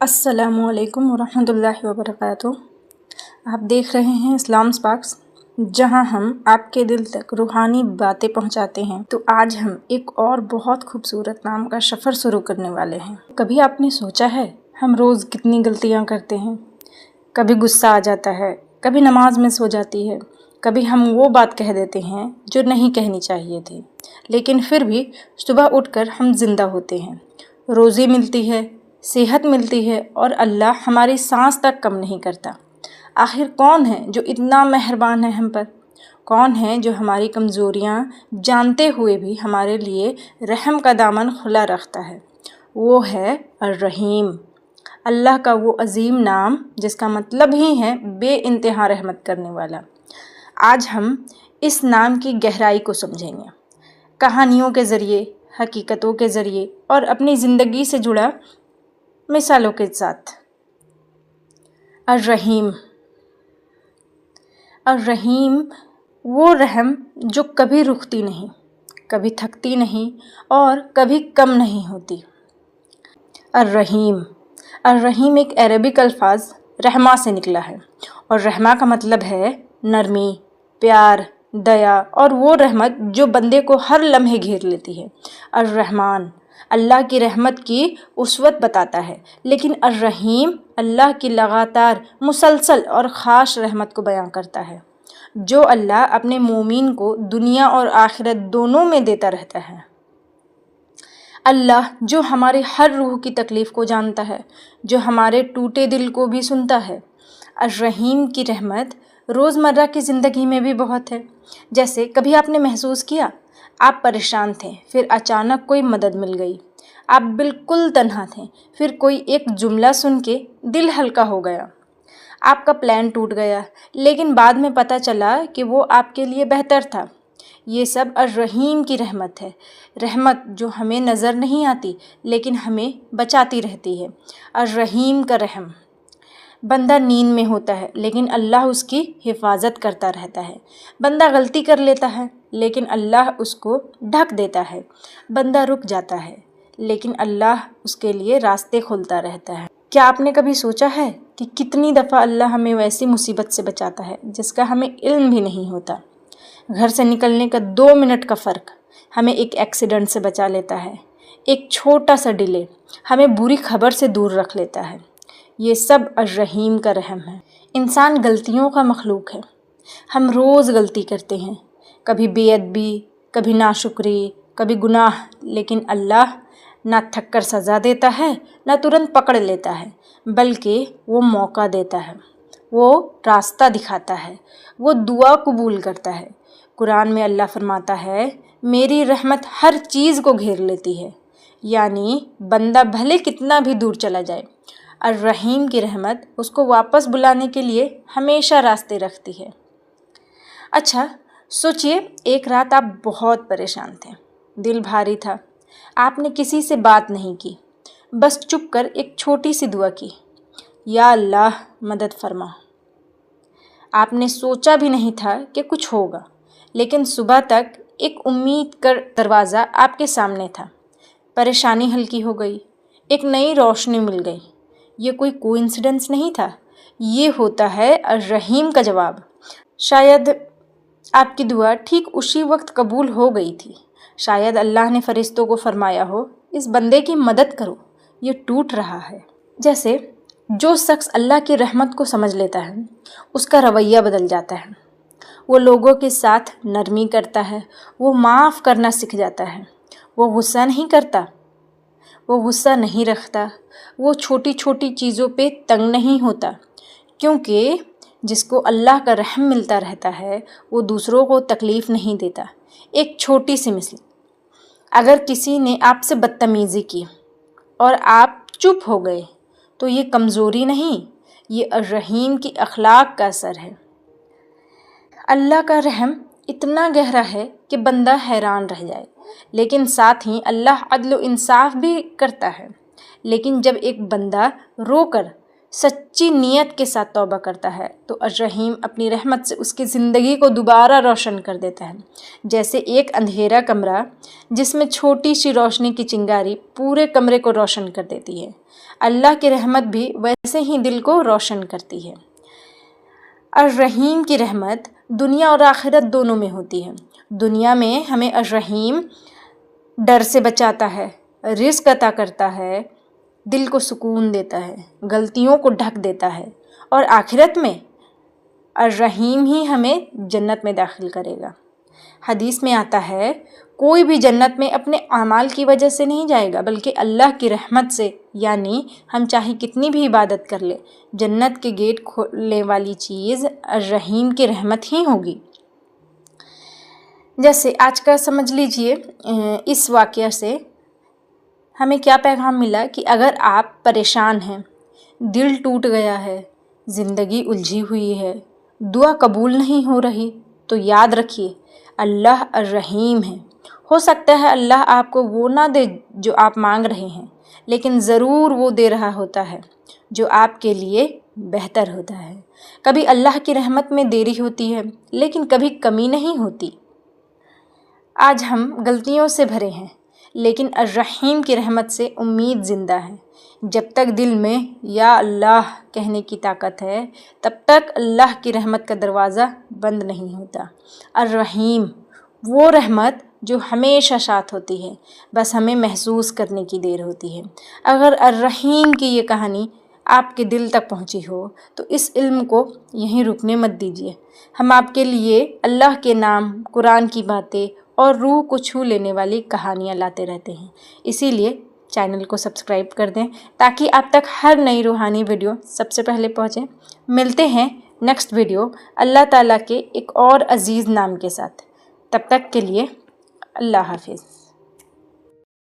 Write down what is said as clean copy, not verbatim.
السلام علیکم ورحمۃ اللہ وبرکاتہ۔ آپ دیکھ رہے ہیں اسلام اسپارکس، جہاں ہم آپ کے دل تک روحانی باتیں پہنچاتے ہیں۔ تو آج ہم ایک اور بہت خوبصورت نام کا سفر شروع کرنے والے ہیں۔ کبھی آپ نے سوچا ہے ہم روز کتنی غلطیاں کرتے ہیں؟ کبھی غصہ آ جاتا ہے، کبھی نماز مس ہو جاتی ہے، کبھی ہم وہ بات کہہ دیتے ہیں جو نہیں کہنی چاہیے تھی، لیکن پھر بھی صبح اٹھ کر ہم زندہ ہوتے ہیں، روزی ملتی ہے، صحت ملتی ہے، اور اللہ ہماری سانس تک کم نہیں کرتا۔ آخر کون ہے جو اتنا مہربان ہے ہم پر؟ کون ہے جو ہماری کمزوریاں جانتے ہوئے بھی ہمارے لیے رحم کا دامن کھلا رکھتا ہے؟ وہ ہے الرحیم، اللہ کا وہ عظیم نام جس کا مطلب ہی ہے بے انتہا رحمت کرنے والا۔ آج ہم اس نام کی گہرائی کو سمجھیں گے، کہانیوں کے ذریعے، حقیقتوں کے ذریعے اور اپنی زندگی سے جڑا مثالوں کے ساتھ۔ الرحیم، الرحیم وہ رحم جو کبھی رکتی نہیں، کبھی تھکتی نہیں اور کبھی کم نہیں ہوتی۔ الرحیم، الرحیم ایک عربک الفاظ رحمہ سے نکلا ہے، اور رحمہ کا مطلب ہے نرمی، پیار، دیا اور وہ رحمت جو بندے کو ہر لمحے گھیر لیتی ہے۔ الرحمن اللہ کی رحمت کی وسعت بتاتا ہے، لیکن الرحیم اللہ کی لگاتار، مسلسل اور خاص رحمت کو بیان کرتا ہے، جو اللہ اپنے مومن کو دنیا اور آخرت دونوں میں دیتا رہتا ہے۔ اللہ جو ہماری ہر روح کی تکلیف کو جانتا ہے، جو ہمارے ٹوٹے دل کو بھی سنتا ہے۔ الرحیم کی رحمت روزمرہ کی زندگی میں بھی بہت ہے۔ جیسے کبھی آپ نے محسوس کیا آپ پریشان تھے، پھر اچانک کوئی مدد مل گئی، آپ بالکل تنہا تھے، پھر کوئی ایک جملہ سن کے دل ہلکا ہو گیا، آپ کا پلان ٹوٹ گیا لیکن بعد میں پتہ چلا کہ وہ آپ کے لیے بہتر تھا۔ یہ سب الرحیم کی رحمت ہے، رحمت جو ہمیں نظر نہیں آتی لیکن ہمیں بچاتی رہتی ہے۔ الرحیم کا رحم، بندہ نیند میں ہوتا ہے لیکن اللہ اس کی حفاظت کرتا رہتا ہے، بندہ غلطی کر لیتا ہے لیکن اللہ اس کو ڈھک دیتا ہے، بندہ رک جاتا ہے لیکن اللہ اس کے لیے راستے کھولتا رہتا ہے۔ کیا آپ نے کبھی سوچا ہے کہ کتنی دفعہ اللہ ہمیں ویسی مصیبت سے بچاتا ہے جس کا ہمیں علم بھی نہیں ہوتا؟ گھر سے نکلنے کا 2 منٹ کا فرق ہمیں ایک ایکسیڈنٹ سے بچا لیتا ہے، ایک چھوٹا سا ڈیلے ہمیں بری خبر سے دور رکھ لیتا ہے۔ یہ سب الرحیم کا رحم ہے۔ انسان غلطیوں کا مخلوق ہے، ہم روز غلطی کرتے ہیں، کبھی بے ادبی، کبھی ناشکری، کبھی گناہ، لیکن اللہ نہ تھک کر سزا دیتا ہے، نہ ترنت پکڑ لیتا ہے، بلکہ وہ موقع دیتا ہے، وہ راستہ دکھاتا ہے، وہ دعا قبول کرتا ہے۔ قرآن میں اللہ فرماتا ہے، میری رحمت ہر چیز کو گھیر لیتی ہے، یعنی بندہ بھلے کتنا بھی دور چلا جائے، الرحیم کی رحمت اس کو واپس بلانے کے لیے ہمیشہ راستے رکھتی ہے۔ اچھا سوچئے، ایک رات آپ بہت پریشان تھے، دل بھاری تھا، آپ نے کسی سے بات نہیں کی، بس چپ کر ایک چھوٹی سی دعا کی، یا اللہ مدد فرما۔ آپ نے سوچا بھی نہیں تھا کہ کچھ ہوگا، لیکن صبح تک ایک امید کا دروازہ آپ کے سامنے تھا، پریشانی ہلکی ہو گئی، ایک نئی روشنی مل گئی۔ یہ کوئی کوئنسیڈنس نہیں تھا، یہ ہوتا ہے الرحیم کا جواب۔ شاید آپ کی دعا ٹھیک اسی وقت قبول ہو گئی تھی، شاید اللہ نے فرشتوں کو فرمایا ہو، اس بندے کی مدد کرو، یہ ٹوٹ رہا ہے۔ جیسے جو شخص اللہ کی رحمت کو سمجھ لیتا ہے، اس کا رویہ بدل جاتا ہے، وہ لوگوں کے ساتھ نرمی کرتا ہے، وہ معاف کرنا سیکھ جاتا ہے، وہ غصہ نہیں کرتا، وہ غصہ نہیں رکھتا، وہ چھوٹی چھوٹی چیزوں پہ تنگ نہیں ہوتا، کیونکہ جس کو اللہ کا رحم ملتا رہتا ہے وہ دوسروں کو تکلیف نہیں دیتا۔ ایک چھوٹی سی مثال، اگر کسی نے آپ سے بدتمیزی کی اور آپ چپ ہو گئے تو یہ کمزوری نہیں، یہ الرحیم کی اخلاق کا اثر ہے۔ اللہ کا رحم اتنا گہرا ہے کہ بندہ حیران رہ جائے، لیکن ساتھ ہی اللہ عدل و انصاف بھی کرتا ہے۔ لیکن جب ایک بندہ رو کر سچی نیت کے ساتھ توبہ کرتا ہے تو الرحیم اپنی رحمت سے اس کی زندگی کو دوبارہ روشن کر دیتا ہے، جیسے ایک اندھیرا کمرہ جس میں چھوٹی سی روشنی کی چنگاری پورے کمرے کو روشن کر دیتی ہے۔ اللہ کی رحمت بھی ویسے ہی دل کو روشن کرتی ہے۔ الرحیم کی رحمت دنیا اور آخرت دونوں میں ہوتی ہے۔ دنیا میں ہمیں الرحیم ڈر سے بچاتا ہے، رزق عطا کرتا ہے، دل کو سکون دیتا ہے، غلطیوں کو ڈھک دیتا ہے، اور آخرت میں الرحیم ہی ہمیں جنت میں داخل کرے گا۔ حدیث میں آتا ہے کوئی بھی جنت میں اپنے اعمال کی وجہ سے نہیں جائے گا بلکہ اللہ کی رحمت سے، یعنی ہم چاہے کتنی بھی عبادت کر لیں، جنت کے گیٹ کھولنے والی چیز الرحیم کی رحمت ہی ہوگی۔ جیسے آج کا سمجھ لیجئے اس واقعہ سے ہمیں کیا پیغام ملا کہ اگر آپ پریشان ہیں، دل ٹوٹ گیا ہے، زندگی الجھی ہوئی ہے، دعا قبول نہیں ہو رہی، تو یاد رکھیے اللہ الرحیم ہے۔ ہو سکتا ہے اللہ آپ کو وہ نہ دے جو آپ مانگ رہے ہیں، لیکن ضرور وہ دے رہا ہوتا ہے جو آپ کے لیے بہتر ہوتا ہے۔ کبھی اللہ کی رحمت میں دیری ہوتی ہے لیکن کبھی کمی نہیں ہوتی۔ آج ہم غلطیوں سے بھرے ہیں لیکن الرحیم کی رحمت سے امید زندہ ہے۔ جب تک دل میں یا اللہ کہنے کی طاقت ہے تب تک اللہ کی رحمت کا دروازہ بند نہیں ہوتا۔ الرحیم وہ رحمت جو ہمیشہ ساتھ ہوتی ہے، بس ہمیں محسوس کرنے کی دیر ہوتی ہے۔ اگر الرحیم کی یہ کہانی آپ کے دل تک پہنچی ہو تو اس علم کو یہیں رکنے مت دیجیے۔ ہم آپ کے لیے اللہ کے نام، قرآن کی باتیں اور روح کو چھو لینے والی کہانیاں لاتے رہتے ہیں۔ اسی لیے چینل کو سبسکرائب کر دیں تاکہ آپ تک ہر نئی روحانی ویڈیو سب سے پہلے پہنچے۔ ملتے ہیں نیکسٹ ویڈیو اللہ تعالیٰ کے ایک اور عزیز نام کے ساتھ۔ تب تک کے لیے اللہ حافظ۔